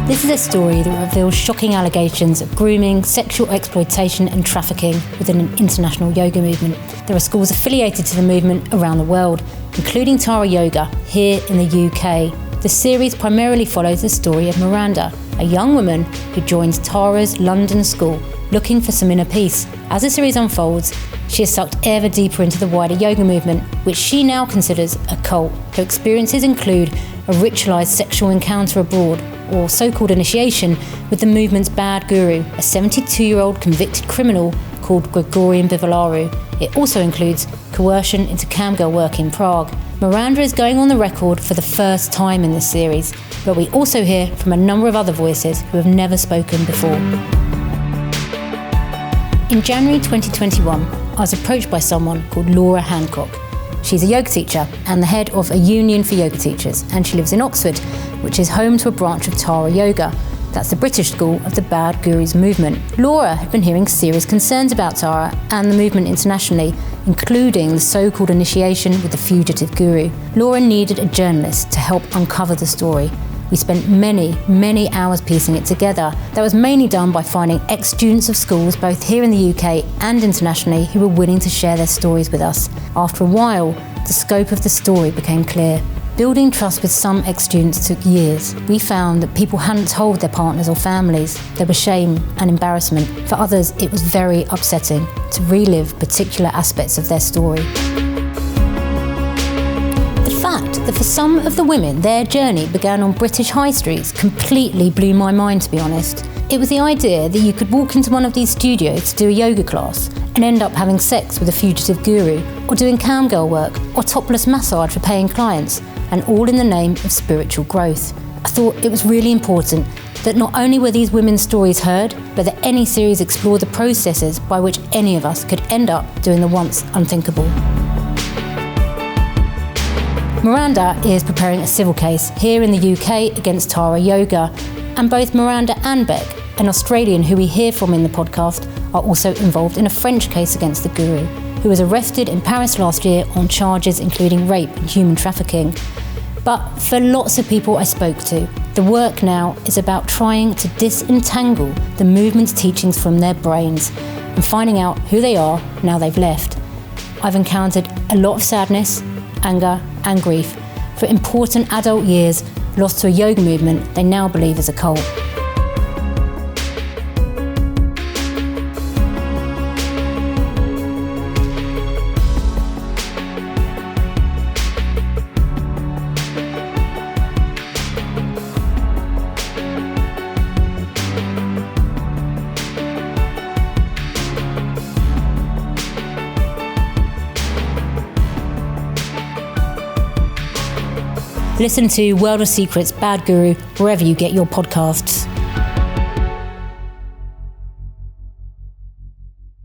This is a story that reveals shocking allegations of grooming, sexual exploitation and trafficking within an international yoga movement. There are schools affiliated to the movement around the world, including Tara Yoga here in the UK. The series primarily follows the story of Miranda, a young woman who joins Tara's London school looking for some inner peace. As the series unfolds, she is sucked ever deeper into the wider yoga movement, which she now considers a cult. Her experiences include a ritualised sexual encounter abroad, or so-called initiation, with the movement's bad guru, a 72-year-old convicted criminal called Gregorian Bivolaru. It also includes coercion into camgirl work in Prague. Miranda is going on the record for the first time in this series, but we also hear from a number of other voices who have never spoken before. In January 2021, I was approached by someone called Laura Hancock. She's a yoga teacher and the head of a union for yoga teachers, and she lives in Oxford, which is home to a branch of Tara Yoga. That's the British school of the Bad Gurus movement. Laura had been hearing serious concerns about Tara and the movement internationally, including the so-called initiation with the fugitive guru. Laura needed a journalist to help uncover the story. We spent many hours piecing it together. That was mainly done by finding ex-students of schools both here in the UK and internationally who were willing to share their stories with us. After a while, the scope of the story became clear. Building trust with some ex-students took years. We found that people hadn't told their partners or families. There was shame and embarrassment. For others, it was very upsetting to relive particular aspects of their story. The fact that for some of the women, their journey began on British high streets completely blew my mind, to be honest. It was the idea that you could walk into one of these studios to do a yoga class and end up having sex with a fugitive guru, or doing camgirl work, or topless massage for paying clients, and all in the name of spiritual growth. I thought it was really important that not only were these women's stories heard, but that any series explored the processes by which any of us could end up doing the once unthinkable. Miranda is preparing a civil case here in the UK against Tara Yoga, and both Miranda and Beck, an Australian who we hear from in the podcast, are also involved in a French case against the guru, who was arrested in Paris last year on charges including rape and human trafficking. But for lots of people I spoke to, the work now is about trying to disentangle the movement's teachings from their brains and finding out who they are now they've left. I've encountered a lot of sadness, anger and grief for important adult years lost to a yoga movement they now believe is a cult. Listen to World of Secrets, Bad Guru, wherever you get your podcasts.